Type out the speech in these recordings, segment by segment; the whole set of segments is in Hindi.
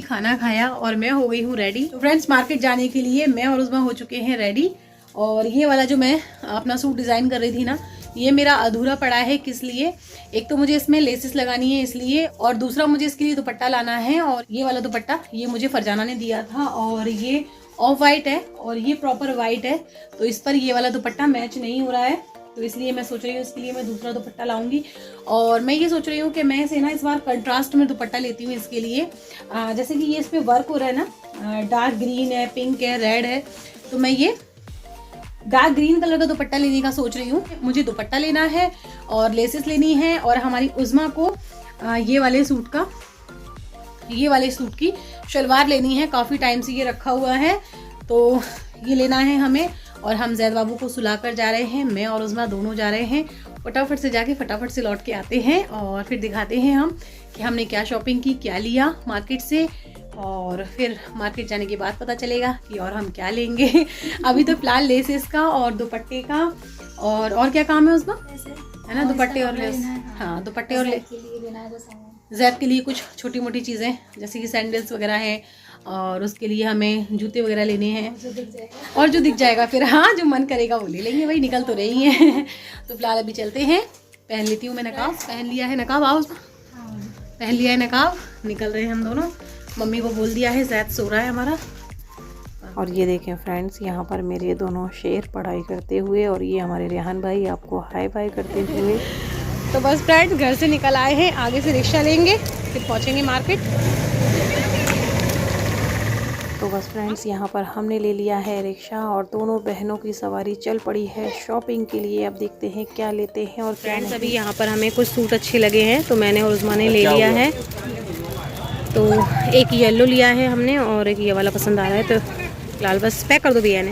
खाना खाया और मैं हो गई हूँ रेडी। तो फ्रेंड्स मार्केट जाने के लिए मैं और उस्मा हो चुके हैं रेडी। और ये वाला जो मैं अपना सूट डिज़ाइन कर रही थी ना, ये मेरा अधूरा पड़ा है। किस लिए? एक तो मुझे इसमें लेसेस लगानी है इसलिए, और दूसरा मुझे इसके लिए दुपट्टा लाना है। और ये वाला दुपट्टा ये मुझे फरजाना ने दिया था और ये ऑफ वाइट है और ये प्रॉपर वाइट है, तो इस पर ये वाला दुपट्टा मैच नहीं हो रहा है, तो इसलिए मैं सोच रही हूँ इसके लिए मैं दूसरा दुपट्टा लाऊंगी। और मैं ये सोच रही हूँ कि मैं इसे ना इस बार कंट्रास्ट में दुपट्टा लेती हूँ इसके लिए। जैसे कि ये इस पर वर्क हो रहा है ना, डार्क ग्रीन है, पिंक है, रेड है, तो मैं ये डार्क ग्रीन कलर का दुपट्टा लेने का सोच रही हूँ। मुझे दुपट्टा लेना है और लेसेस लेनी है, और हमारी उज़्मा को ये वाले सूट की शलवार लेनी है। काफ़ी टाइम से ये रखा हुआ है, तो ये लेना है हमें। और हम जैद बाबू को सुला कर जा रहे हैं, मैं और उज़्मा दोनों जा रहे हैं। फटाफट से जाके फटाफट से लौट के आते हैं और फिर दिखाते हैं हम कि हमने क्या शॉपिंग की, क्या लिया मार्केट से, और फिर मार्केट जाने के बाद पता चलेगा कि और हम क्या लेंगे। अभी तो फिलहाल लेसेस का और दुपट्टे का और क्या काम है उसमें, है ना, दुपट्टे और लेस। हाँ, दुपट्टे और जैद के लिए कुछ छोटी मोटी चीज़ें जैसे कि सैंडल्स वगैरह हैं, और उसके लिए हमें जूते वगैरह लेने हैं, और जो दिख जाएगा फिर हाँ जो मन करेगा वो ले लेंगे, वही निकल तो रही हैं। तो फिलहाल अभी चलते हैं। पहन लेती हूँ मैं नकाब, पहन लिया है नकाब, आओ पहन लिया है नकाब, निकल रहे हैं हम दोनों। मम्मी को बोल दिया है, जैद सो रहा है हमारा। और ये देखें फ्रेंड्स, यहाँ पर मेरे दोनों शेर पढ़ाई करते हुए, और ये हमारे रेहान भाई आपको हाई बाई करते हुए। तो बस फ्रेंड्स घर से निकल आए हैं, आगे से रिक्शा लेंगे फिर पहुँचेंगे मार्केट। तो बस फ्रेंड्स यहाँ पर हमने ले लिया है रिक्शा, और दोनों बहनों की सवारी चल पड़ी है शॉपिंग के लिए। अब देखते हैं क्या लेते हैं। और फ्रेंड्स अभी यहाँ पर हमें कुछ सूट अच्छे लगे हैं, तो मैंने और उज़्मा ने ले लिया है। तो एक येलो लिया है हमने और एक ये वाला पसंद आ रहा है, तो फिलहाल बस पैक कर दो भैया ने।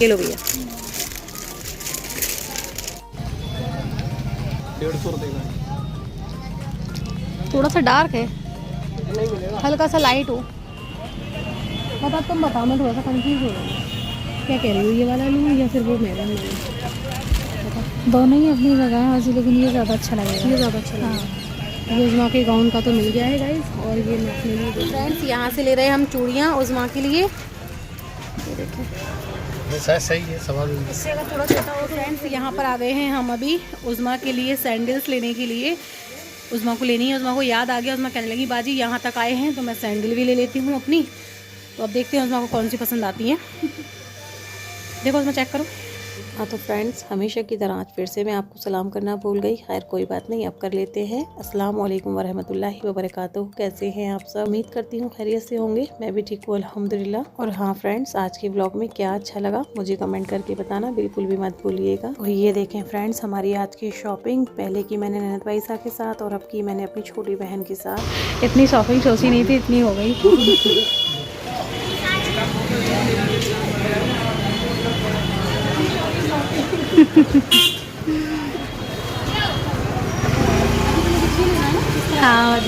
ये लो भैया, 150 रुपये का। थोड़ा सा डार्क है, हल्का सा लाइट हो। बता, तुम बताओ, मैं थोड़ा सा कंफ्यूज हो रही हूँ। क्या कह रही हो, ये वाला लूँ या फिर वो मैरून लूँ? दोनों ही अपनी जगह है वैसे, लेकिन ये ज़्यादा अच्छा लगेगा। ये ज़्यादा अच्छा लगेगा। ये उज़्मा के गाउन का तो मिल गया है गाइस, और ये मैं अपने लिए फ्रेंड्स यहाँ से ले रहे हैं हम चूड़ियाँ उज़्मा के लिए। ये देखिए सही है, सवाल इससे अगर थोड़ा छोटा हो। फ्रेंड्स यहाँ पर आ गए हैं हम अभी उज़्मा के लिए सैंडल्स लेने के लिए। उज़्मा को लेनी है, उज़्मा को याद आ गया, उज़्मा कहने लगी बाजी यहाँ तक आए हैं तो मैं सैंडल भी ले लेती हूँ अपनी। तो अब देखते हैं उज़्मा को कौन सी पसंद आती हैं। देखो उज़्मा चेक करो। हाँ तो फ्रेंड्स हमेशा की तरह आज फिर से मैं आपको सलाम करना भूल गई। खैर कोई बात नहीं, अब कर लेते हैं। अस्सलाम वालेकुम वरहमतुल्लाहि वबरकातुहू। कैसे हैं आप सब? उम्मीद करती हूँ खैरियत से होंगे। मैं भी ठीक हूँ अल्हम्दुलिल्लाह। और हाँ फ्रेंड्स, आज के ब्लॉग में क्या अच्छा लगा मुझे कमेंट करके बताना बिल्कुल भी मत भूलिएगा। और ये देखें फ्रेंड्स हमारी आज की शॉपिंग, पहले की मैंने ननद वाइसा के साथ और अब की मैंने अपनी छोटी बहन के साथ। इतनी शॉपिंग सोची नहीं थी, इतनी हो गई। हाँ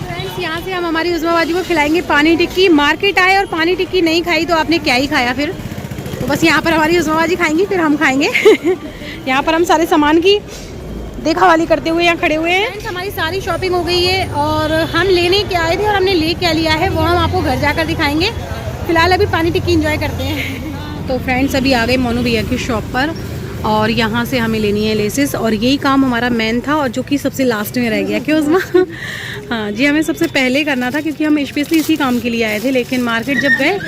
फ्रेंड्स यहाँ से हम हमारी उज़्मा बाजी को खिलाएंगे पानी टिक्की। मार्केट आए और पानी टिक्की नहीं खाई तो आपने क्या ही खाया फिर। तो बस यहाँ पर हमारी उज़्मा बाजी खाएंगी, फिर हम खाएंगे। यहाँ पर हम सारे सामान की देखा करते हुए यहाँ खड़े हुए हैं। फ्रेंड्स हमारी सारी शॉपिंग हो गई है और हम लेने के आए थे और हमने ले क्या लिया है वो हम आपको घर जाकर दिखाएंगे। फिलहाल अभी पानी टिक्की एंजॉय करते हैं। तो फ्रेंड्स अभी आ गए मोनू भैया की शॉप पर, और यहाँ से हमें लेनी है लेसेस, और यही काम हमारा मेन था और जो कि सबसे लास्ट में रह गया। क्यों उज़्मा? हाँ जी, हमें सबसे पहले करना था क्योंकि हम स्पेशली इसी काम के लिए आए थे, लेकिन मार्केट जब गए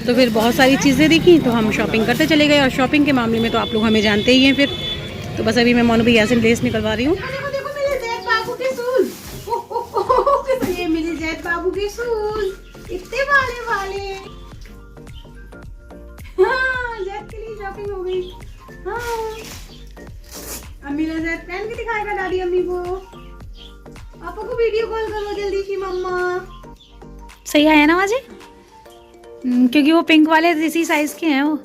तो फिर बहुत सारी चीज़ें दिखी तो हम शॉपिंग करते चले गए। और शॉपिंग के मामले में तो आप लोग हमें जानते ही हैं। फिर तो बस अभी मैं मोनू भैया से लेस निकलवा रही हूँ। ये मेरे जैद बाबू के शूज इतने वाले। हाँ, जैद के लिए शॉपिंग हो गई। हाँ, अम्मी ने जैद पहन के दिखाएगा दादी अम्मी को। पापा को वीडियो कॉल करो जल्दी सी मम्मा। सही आया ना बाजी? क्योंकि वो पिंक वाले इसी साइज के हैं वो।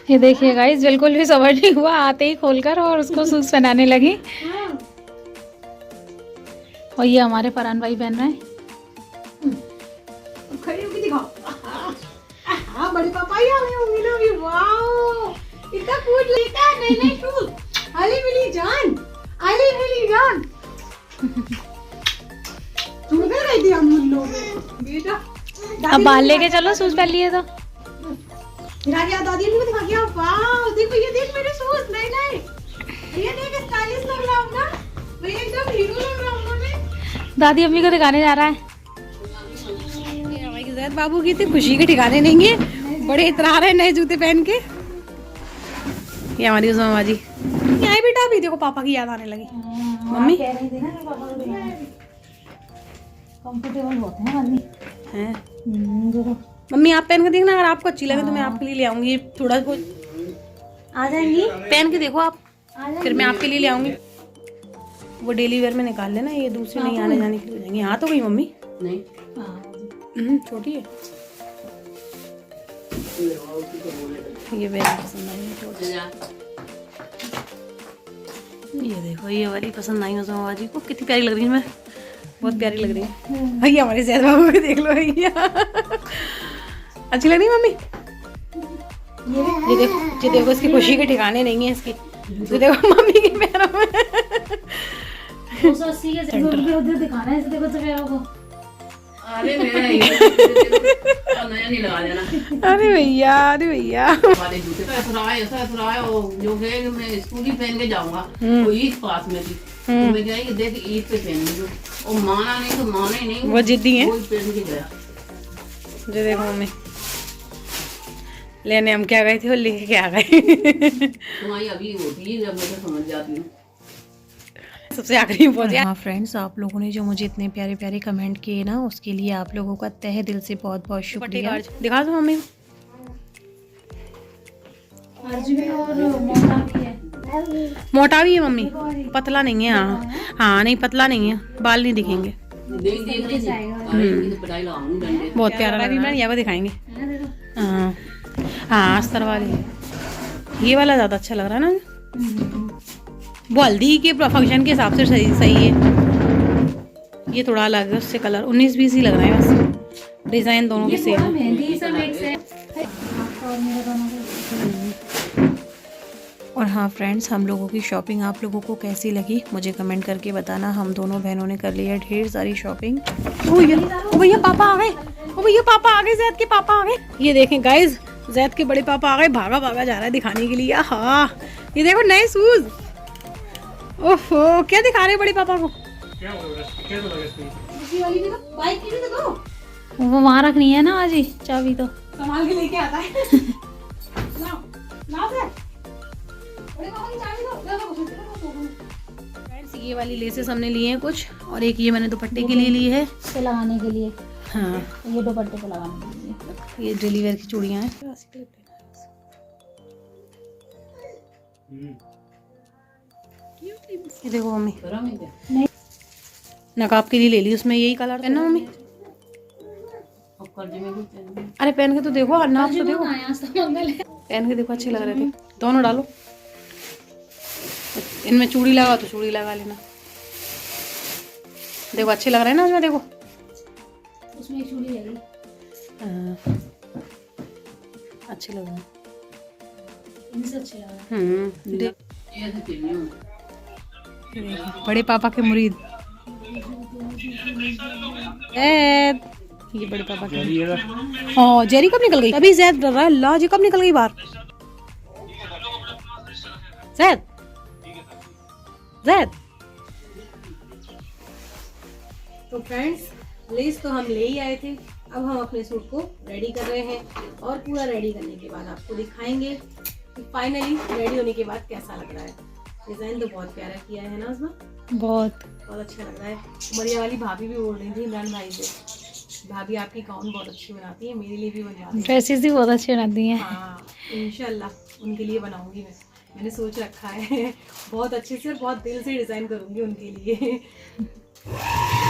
ये देखिए गाइस, बिल्कुल भी सबर नहीं हुआ, आते ही खोलकर और उसको शूज पहनाने लगी। और ये हमारे फरहान भाई पहन रहे हैं। खड़ी होके दिखाओ। हाँ, बड़े पापा ही आ गए होंगे ना अभी। वाओ, इतना कूल लेकर नए शूज। अली मिली जान, आइले मेरी जान तुम कह रही थी हम लोग बेटा अब बाहर लेके चलो, शूज पहन लिए तो। दादी ने दिखा दिया। वाह देखो ये देख मेरे शूज नए नए, ये देख स्टाइलिश लग रहा हूं ना मैं, एकदम हीरो लग रहा हूं मैं। दादी अम्मी को दिखाने जा रहा है। हमारी जैद बाबू की इतनी खुशी के ठिकाने नहीं है, बड़े इतरा रहे नए जूते पहन के। ये हमारी उस्मा जी यहाँ बेटा, अभी देखो पापा की याद आने लगी। मम्मी कह रही थी ना कि पापा को कंफर्टेबल होते हैं आदमी हैं। देखो मम्मी आप पहन के देखना, अगर आपको अच्छी लगे तो मैं आपके लिए ले आऊंगी। थोड़ा कुछ आ जाएंगी, पहन के देखो आप, आ जाएंगी। फिर मैं आपके लिए ले आऊंगी। वो डेली वेयर में निकाल लेना, ये दूसरी नहीं आने जाने के लिए हो जाएंगी। हाँ तो गई मम्मी नहीं, छोटी है ये, वेरी पसंद आई है छोटी। ये देखो ये वाली पसंद आई उस्मा बाजी को, कितनी प्यारी लग रही है। मैं बहुत प्यारी लग रही है भैया, हमारे जैद बाबू को देख लो भैया अच्छी लग रही है मम्मी। ये देखो इसकी खुशी के ठिकाने नहीं है इसकी। ये देखो मम्मी के पैरों में 280 के उधर दिखाना है इसे, देखो पैरों को। अरे मेरा नया नहीं लगा देना। अरे भैया वाले जूते का ऐसा है जो है मैं स्कूल ही पहन के जाऊंगा। वो ईद पास में थी तो मैं क्या कि देख ईद पे पहनूंगी, और माना नहीं तो माना ही नहीं, वो जिद्दी है। वो पहन के गया। जो देखो मम्मी लेने हम क्या गए थे और लेके क्या गए तुम्हारी अभी होती है जब मैं समझ जाती हूँ। सबसे आखिरी में पहुंचे। हाँ फ्रेंड्स, आप लोगों ने जो मुझे इतने प्यारे प्यारे कमेंट किए ना, उसके लिए आप लोगों का तहे दिल से बहुत बहुत शुक्रिया। दिखा दो मम्मी। मोटा भी है मम्मी, पतला नहीं है। हाँ नहीं पतला नहीं है, बाल नहीं दिखेंगे। बहुत प्यारा लग रहा है, ये दिखाएंगे। हाँ अस्तर वाली, ये वाला ज्यादा अच्छा लग रहा है ना। वो हल्दी के फंक्शन के हिसाब से सही है। ये थोड़ा अलग है उससे, कलर 19-20 ही लग रहा है बस, डिजाइन दोनों के सेम है। और हाँ फ्रेंड्स, हम लोगों की शॉपिंग आप लोगों को कैसी लगी मुझे कमेंट करके बताना। हम दोनों बहनों ने कर लिया ढेर सारी शॉपिंग। ओ भैया पापा आ गए, ओ भैया पापा आ गए, जैद के पापा आ गए। ये देखें गाइज, जैद के बड़े पापा आ गए, भागा भागा जा रहा है दिखाने के लिए। हाँ ये देखो नए शूज। ओहो क्या दिखा रहे बड़े पापा को? वो वहाँ रखनी है ना आज ही, चाबी तो संभाल के लेके आता है फ्रेंड्स, ये वाली लेसेस हमने लिए हैं कुछ, और एक ये मैंने दुपट्टे के लिए ली है, से लगाने के लिए। हाँ ये दुपट्टे पे लगाने के लिए। ये डेली वेयर की चूड़ियाँ हैं। ये देखो मम्मी, नकाब के लिए ले ली, उसमें यही कलर है ना मम्मी। अरे पहन के तो देखो, नाप तो देखो, पहन के देखो, अच्छे लग रहे थे। दोनों डालो, इनमें चूड़ी लगा तो चूड़ी लगा लेना। देखो अच्छे लग रहे हैं ना उसमें, देखो उसमें एक चूड़ी लगी। अच्छे लग रहे हैं, इनसे अच्छे लग रहे हैं। बड़े पापा के मुरीद। ये बड़े पापा के। हाँ जेरी कब निकल गई? अभी जैद डर रहा है। अल्लाह जी कब निकल गई बाहर? जैद जैद। तो फ्रेंड्स, लेस तो हम ले ही आए थे, अब हम अपने सूट को रेडी कर रहे हैं, और पूरा रेडी करने के बाद आपको दिखाएंगे कि फाइनली रेडी होने के बाद कैसा लग रहा है। डिजाइन तो बहुत प्यारा किया है ना उसमें, बहुत अच्छा लग रहा है। उमरिया वाली भाभी भी बोल रही थी इमरान भाई से, भाभी आपकी गाउन बहुत अच्छी बनाती है, मेरे लिए भी बनवा दें। ड्रेसेस भी बहुत अच्छी बनाती हैं। हाँ इंशाल्लाह उनके लिए बनाऊंगी मैंने सोच रखा है बहुत अच्छे से और बहुत दिल से डिजाइन करूंगी उनके लिए।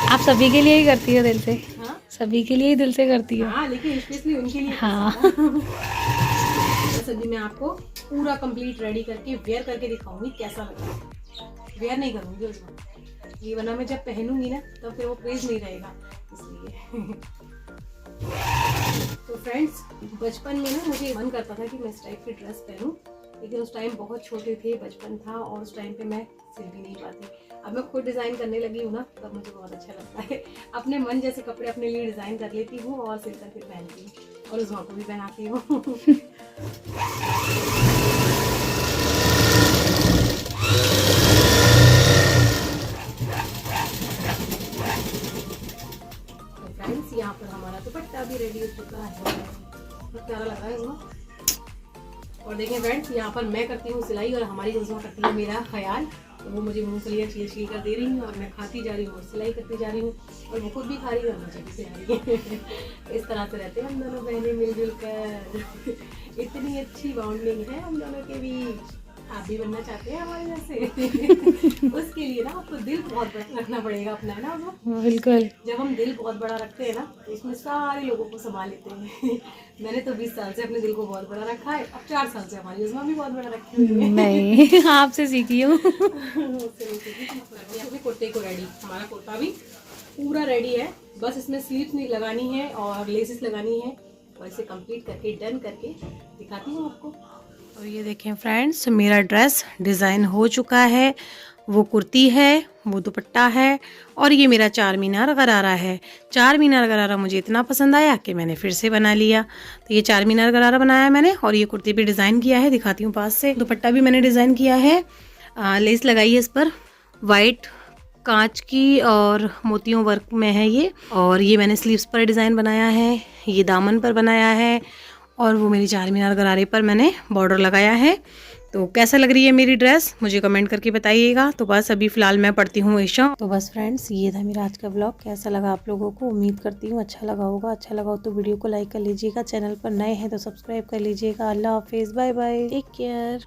आप सभी के लिए ही करती हो दिल से? हाँ सभी के लिए ही दिल से करती हो? हाँ लेकिन स्पेशली उनके लिए। हाँ सभी मैं आपको पूरा कंप्लीट रेडी करके वेयर करके दिखाऊंगी कैसा लग रहा है। वेयर नहीं करूंगी उसमें, ये वरना मैं जब पहनूंगी ना तब फिर वो क्रेज नहीं रहेगा, इसलिए। तो फ्रेंड्स, बचपन में ना मुझे मन करता था कि मैं इस टाइप की ड्रेस पहनूं, लेकिन उस टाइम बहुत छोटे थे, बचपन था और उस टाइम पे मैं सिल भी नहीं पाती। अब मैं खुद डिज़ाइन करने लगी हूँ ना, तब मुझे बहुत अच्छा लगता है। अपने मन जैसे कपड़े अपने लिए डिज़ाइन कर लेती हूँ और सिल कर फिर पहनती हूँ और उस को भी पहनाती हूँ। फ्रेंड्स, यहाँ पर हमारा दुपट्टा भी रेडी हो चुका है, बहुत प्यारा लग रहा है उसमें। और देखें फ्रेंड्स, यहाँ पर मैं करती हूँ सिलाई और हमारी उसमें करती है मेरा ख्याल। तो वो मुझे मूंगफलियाँ छील कर दे रही हूँ और मैं खाती जा रही हूँ और सिलाई करती जा रही हूँ, और वो खुद भी खा रही है और मुझे भी सिला रही है। इस तरह से रहते हैं हम दोनों बहनें मिलजुल कर। इतनी अच्छी बॉन्डिंग है हम दोनों के बीच। आप भी बनना चाहते हैं हमारे जैसे? उसके लिए ना आपको दिल बहुत बड़ा रखना पड़ेगा अपना, है ना वो? बिल्कुल। जब हम दिल बहुत बड़ा रखते हैं ना तो इसमें सारे लोगों को संभाल लेते हैं। मैंने तो 20 साल से अपने दिल को बहुत बड़ा रखा है, अब 4 साल से हमारी उसमें भी बहुत बड़ा रखी हुई है। नहीं, आपसे सीखी हूँ। अपने कुर्ते को रेडी, हमारा कुर्ता भी पूरा रेडी है, बस इसमें स्लीव्स नहीं लगानी है और लेसेस लगानी है, और इसे कंप्लीट करके डन करके दिखाती हूँ आपको। और ये देखें फ्रेंड्स, मेरा ड्रेस डिज़ाइन हो चुका है। वो कुर्ती है, वो दुपट्टा है, और ये मेरा 4 मीनार गरारा है। 4 मीनार गरारा मुझे इतना पसंद आया कि मैंने फिर से बना लिया। तो ये 4 मीनार गरारा बनाया मैंने, और ये कुर्ती भी डिज़ाइन किया है, दिखाती हूँ पास से। दुपट्टा भी मैंने डिज़ाइन किया है, लेस लगाई है इस पर वाइट कांच की और मोतियों वर्क में है ये। और ये मैंने स्लीव्स पर डिज़ाइन बनाया है, ये दामन पर बनाया है, और वो मेरी 4 मीनार गरारे पर मैंने बॉर्डर लगाया है। तो कैसा लग रही है मेरी ड्रेस, मुझे कमेंट करके बताइएगा। तो बस अभी फ़िलहाल मैं पढ़ती हूँ ईशा। तो बस फ्रेंड्स, ये था मेरा आज का ब्लॉग। कैसा लगा आप लोगों को, उम्मीद करती हूँ अच्छा लगा होगा। अच्छा लगा हो तो वीडियो को लाइक कर लीजिएगा, चैनल पर नए हैं तो सब्सक्राइब कर लीजिएगा। अल्लाह हाफिज़, बाय बाय, टेक केयर।